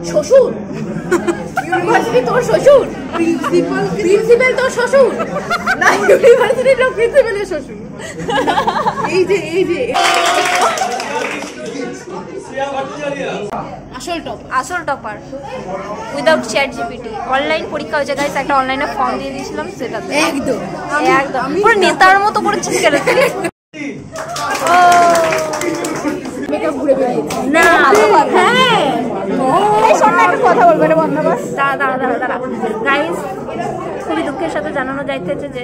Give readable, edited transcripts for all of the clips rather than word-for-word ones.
শ্বশুর ইউনিভার্সিটি তোর শ্বশুর প্রিন্সিপাল তোর শ্বশুর না ইউনিভার্সিটি লোক প্রিন্সিপালের শ্বশুর এই যে আসল topper without chat GPT online পরীক্ষা হয়েছে গাইস একটা অনলাইনে ফর্ম দিয়ে দিয়েছিলাম সেটাতে একদম পুরো নেতার মতো করেছিস কেন মেকআপ ঘুরে বেরিয়েছে না হ্যাঁ এই শোনা একটা কথা বলবো রে বন্ধুবাস দাঁড়া গাইস খুবই দুঃখের সাথে জানানো যাইতেছে যে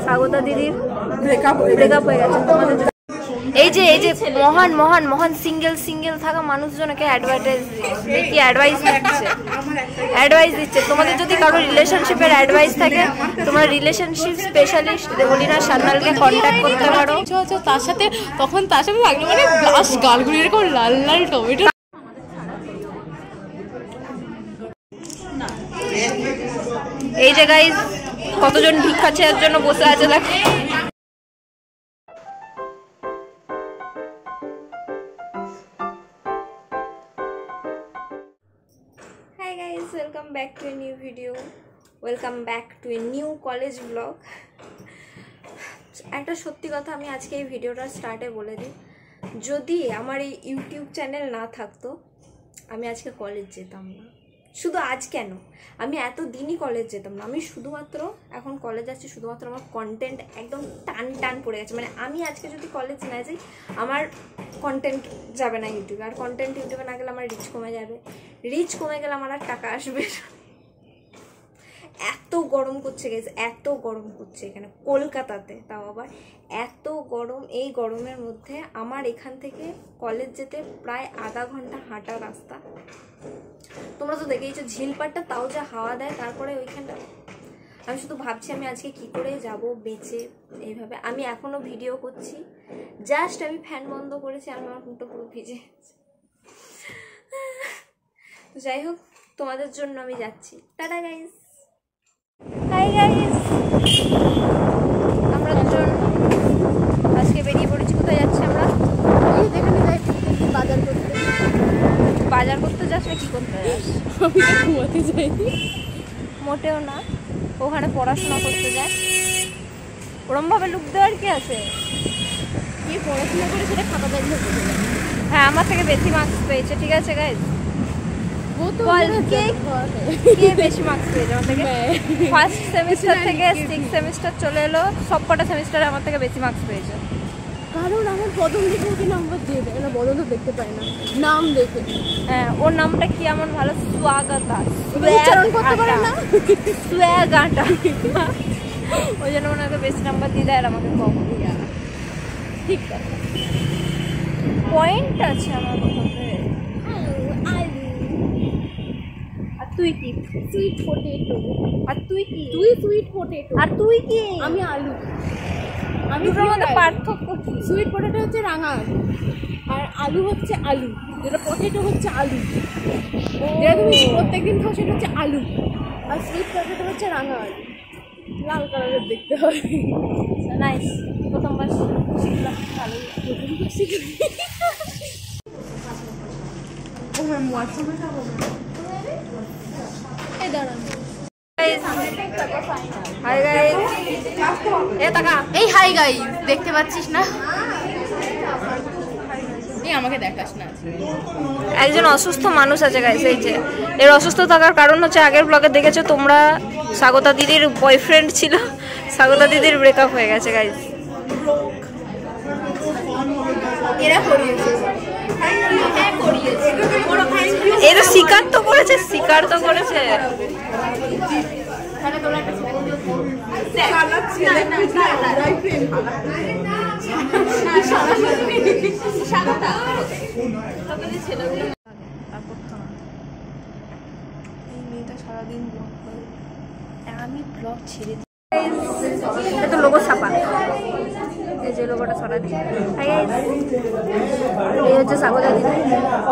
স্বাগতা দিদির ব্রেকআপ হয়ে গেছে তোমাদের এই যে মহান সিঙ্গেল থাকা মানুষজনকে অ্যাডভাইস দিচ্ছে তোমাদের যদি কারো রিলেশনশিপের অ্যাডভাইস থাকে তোমরা রিলেশনশিপ স্পেশালিস্ট দেবলীনা সান্যালকে কন্ট্যাক্ট করতে পারো তার সাথে থাকলে মানে ব্লাশ গালগুলি এরকম লাল টমেটো এই যে গাইস কতজন ভিক্ষা চেয়ার জন্য বসে আছে দেখো welcome back to a new video, welcome back to a new college vlog. একটা সত্যি কথা আমি আজকে এই ভিডিওটা স্টার্টে বলে দিই যদি আমার এই ইউটিউব চ্যানেল না থাকতো আমি আজকে কলেজ যেতাম না শুধু আজ কেন আমি এত দিনই কলেজ যেতাম না আমি শুধুমাত্র এখন কলেজ যাচ্ছি শুধুমাত্র আমার কন্টেন্ট একদম টান পড়ে গেছে মানে আমি আজকে যদি কলেজ না যাই আমার কন্টেন্ট যাবে না ইউটিউবে আর কন্টেন্ট ইউটিউবে না গেলে আমার রিচ কমে যাবে রিচ কমে গেলে আমার আর টাকা আসবে এত গরম করছে গেছে এত গরম করছে এখানে কলকাতাতে তাও আবার এত গরম এই গরমের মধ্যে আমার এখান থেকে কলেজ যেতে প্রায় আধা ঘন্টা হাঁটা রাস্তা তোমরা তো দেখেইছো ঝিলপাটটা তাও যা হাওয়া দেয় তারপরে ওইখানটা আমি শুধু ভাবছি আমি আজকে কি করে যাব বেঁচে এইভাবে আমি এখনো ভিডিও করছি জাস্ট আমি ফ্যান বন্ধ করেছি আর আমার মুখটা পুরো ভিজে তো যাই হোক তোমাদের জন্য আমি যাচ্ছি টাটা গাইস হাই গাইস আমরা দুজন আজকে বেরিয়ে পড়েছি কোথায় যাচ্ছি আমরা ওই যেখানে যাই বাজার করতে যাস না কি করতে যাস আমি তো ঘুমাতে যাই মোটেও না ওখানে পড়াশোনা করতে যায় ওরমভাবে লুক দেওয়ার কি আছে কি পড়াশোনা করে সেটা খাতা দেখলে হ্যাঁ আমার থেকে বেশি মার্কস পেয়েছে ঠিক আছে গাইস কে বেশি মার্কস পেয়েছে আমার থেকে ফার্স্ট সেমিস্টার থেকে 6 সেমিস্টার চলে এলো সবকটা সেমিস্টারে আমার থেকে বেশি মার্কস পেয়েছে কারণ আমার বদল দেখে ওকে নাম্বার দিয়ে দেয় না বদল তো দেখতে পাই না নাম দেখে হ্যাঁ ওর নামটা কি এমন ভালো স্বাগতা উচ্চারণ করতে পারে না স্বাগতা ওই জন্য ওনাকে বেশি নাম্বার দিয়ে দেয় আর আমাকে কম দিয়ে ঠিক আছে পয়েন্ট আছে আমার কথাতে আর তুই কি সুইট পটেটো আর তুই কি তুই সুইট পটেটো আর তুই কি আমি আলু আমি দুটোর মধ্যে পার্থক্য কি সুইট পটেটো হচ্ছে রাঙা আলু আর আলু হচ্ছে আলু যেটা পটেটো হচ্ছে আলু যেটা তুমি প্রত্যেকদিন খাও সেটা হচ্ছে আলু আর সুইট পটেটো হচ্ছে রাঙা আলু লাল কালারের দেখতে হয় নাইস প্রথমবার শিখলাম ভালো প্রথমবার শিখলাম ও ম্যাম হোয়াটসঅ্যাপে যাবো এই দাঁড়ান হাই গাইস এ টাকা এই হাই গাইস দেখতে পাচ্ছিস না এই আমাকে দেখাস না একজন অসুস্থ মানুষ আছে গাইস এই যে এর অসুস্থ থাকার কারণ হচ্ছে আগের ব্লগে দেখেছো তোমরা স্বাগতা দিদির বয়ফ্রেন্ড ছিল স্বাগতা দিদির ব্রেকআপ হয়ে গেছে গাইস এরা করিয়েছে এরা স্বীকার তো করেছে সারাদিন আমি ব্লগ ছেড়ে দিই এটা লোগো ছাপা এই যে লোগোটা সরাচ্ছি এই হচ্ছে স্বাগতা দিদি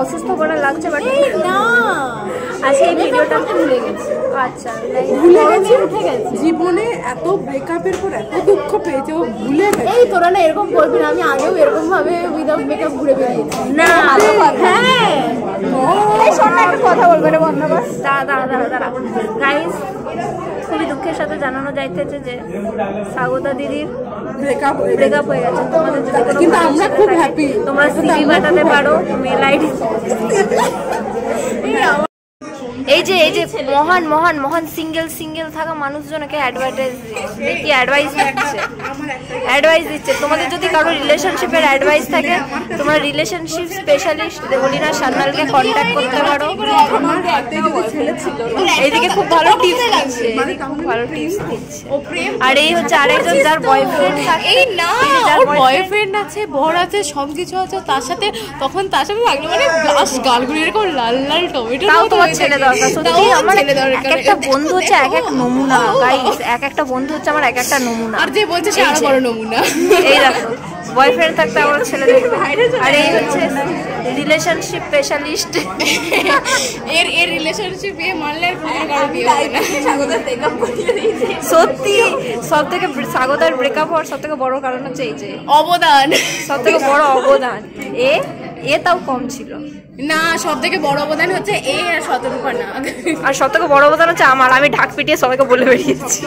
অসুস্থ করে লাগছে বাট না আজকে এই ভিডিওটা ভুলে গেছি আচ্ছা ভুলে গেছি উঠে গেছি জীবনে এত ব্রেকআপের পর এত দুঃখ পেয়েছে ও ভুলে গেছে এই তোরা না এরকম করবি না আমি আগেও এরকম ভাবে উইদাউট মেকআপ ঘুরে বেরিয়েছি না হ্যাঁ শোন না, একটা কথা বলবো রে বন্ধবাস। দাঁড়া গাইস, খুবই দুঃখের সাথে জানানো যাইতেছে যে স্বাগতা দিদির ব্রেকআপ হয়ে গেছে। তোমাদের যদি কোনো, কিন্তু আমরা খুব হ্যাপি, তোমরা সিভি পাঠাতে পারো মেল আইডি। এই যে মহান সিঙ্গেল থাকা মানুষজনকে অ্যাডভাইস দিচ্ছে। তোমাদের যদি কারো রিলেশনশিপের অ্যাডভাইস থাকে, তোমরা রিলেশনশিপ স্পেশালিস্ট দেবলীনা সান্যালকে কন্ট্যাক্ট করতে পারো। এইদিকে খুব ভালো টিপস দিচ্ছে, আর এই হচ্ছে আরেকজন যার বয়ফ্রেন্ড থাকে। এই না, ওর বয়ফ্রেন্ড আছে, বর আছে, সবকিছু আছে, তার সাথে লাগলো মানে ব্লাশ গালগুলি এরকম লাল টমেটো। তাও তোমার ছেলে দরকার। সত্যি আমার একটা বন্ধু হচ্ছে এক এক নমুনা গাইস, একটা বন্ধু হচ্ছে আমার এক একটা নমুনা। আর যে বলছে সে আরো বড় নমুনা। এই দেখো, বয়ফ্রেন্ড থাকতে আমার ছেলে দেখবে। আর এই হচ্ছে রিলেশনশিপ স্পেশালিস্ট। এর রিলেশনশিপ মানলে কারো বিয়ে হবে না। সত্যি সবথেকে স্বাগতার ব্রেকআপ হওয়ার সবথেকে বড় কারণ হচ্ছে এই যে অবদান, সবথেকে বড় অবদান। এ তাও কম ছিল না, সব থেকে বড় অবদান হচ্ছে আর শতরূপা না, আর সব থেকে বড় অবদান হচ্ছে আমার। আমি ঢাক পিটিয়ে সবাইকে বলে বেরিয়েছি।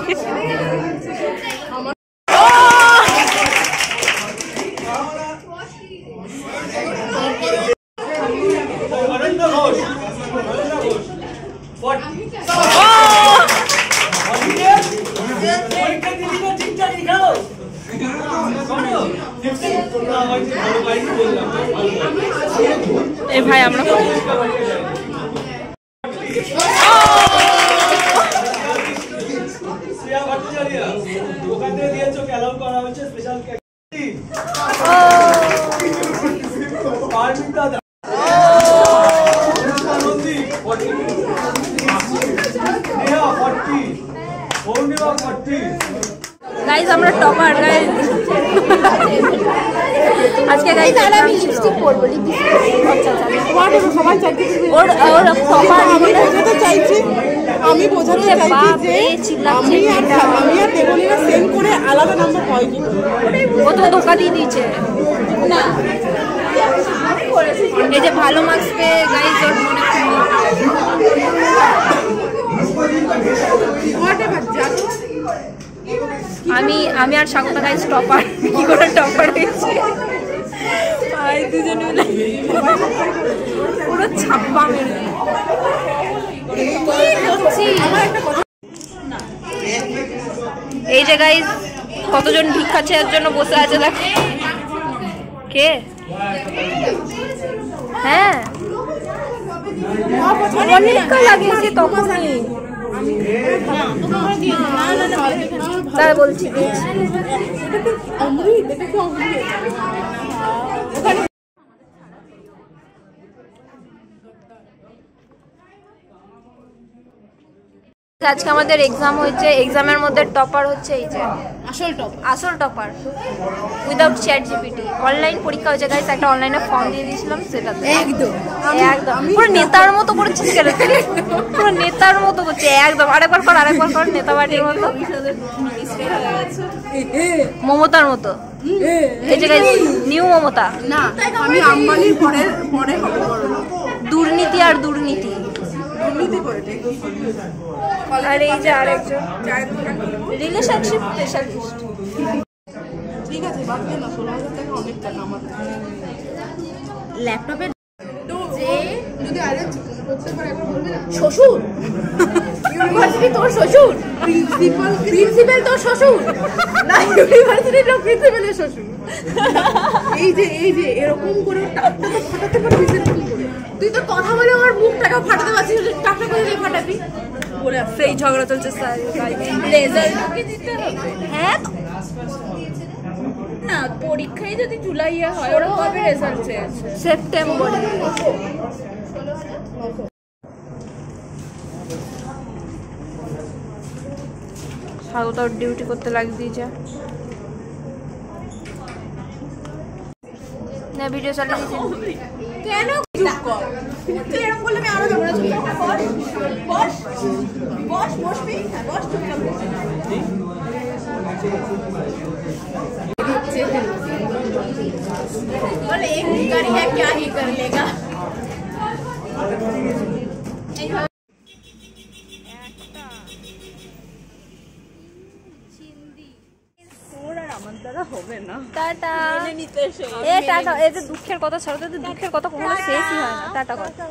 এই ভাই আমরা গাইজ আমরা টপার গাইজ আজকে গাইজ আমি লিপস্টিক পরব। সবাই চাইছে ওর টপার বোঝাতে চাইছি, আমি বোঝাতে চাইছি যে আমি আর দেবলীনা সেম করে আলাদা নাম্বার হয় কি। ও তো ধোকা দিয়ে দিয়েছে না। এই যে ভালো মার্কস পেয়ে গাইজ ওর আমি আর স্বাগতা গাইজ টপার। কি করে টপার হয়েছে দুজনে পুরো ছাপ্পা মেরে। এই যে গাইজ কতজন ভিক্ষা চেয়ার জন্য বসে আছে দেখ। কে? হ্যাঁ অনেকটা লাগিয়েছি তখনই। তারা বলছি আজকে আমাদের এক্সাম হয়েছে। এক্সামের মধ্যে টপার হচ্ছে এই যে আসল topper without chat GPT. Online পরীক্ষা হয়েছে গাইস, একটা অনলাইনে ফর্ম দিয়ে দিয়েছিলাম সেটাতে একদম পুরো নেতার মতো করেছিস কেন? পুরো নেতার মতো করছে একদম। আরেকবার কর নেতা বাড়ির মতো, মমতার মতো। এই যে গাইস নিউ মমতা না, আমি আম্বানির পরে দুর্নীতি আর দুর্নীতি করে। আর এই যে আরেকজন রিলেশনশিপ স্পেশালিস্ট। ঠিক আছে বাদ দে না, 16,000 টাকা অনেক টাকা আমাদের ল্যাপটপে। তো যে যদি আরেক করতে পারে একবার বলবি না? শ্বশুর ইউনিভার্সিটি তোর শ্বশুর, প্রিন্সিপাল তোর শ্বশুর না, ইউনিভার্সিটির লোক প্রিন্সিপালের শ্বশুর। এই যে এরকম করে টাকটা তো ফাটাতে পারবি সেরকম করে। তুই তো কথা বলে আমার মুখটাকে ফাটাতে পারছিস, টাকটা করে ফাটাবি বলে সেই ঝগড়া চলছে। রেজাল্ট দিতে হবে। হ্যাঁ না, পরীক্ষায় যদি জুলাইয়ে হয়, ওরা কবে রেজাল্ট চেয়েছে? সেপ্টেম্বরে। স্বাগতার ডিউটি করতে লাগিয়ে দিয়েছে না, ভিডিও চালিয়ে দিয়েছে কেন? চুপ কর, তুই এরকম বললে আমি আরো ঝগড়া চলবে। বসবি বস চুপচাপ बोले एक भिखारी है क्या ही कर लेगा। টাটা। এই যে দুঃখের কথা ছাড়া তো দুঃখের কথা কখনো শেষই হয় না। টাটা কথা।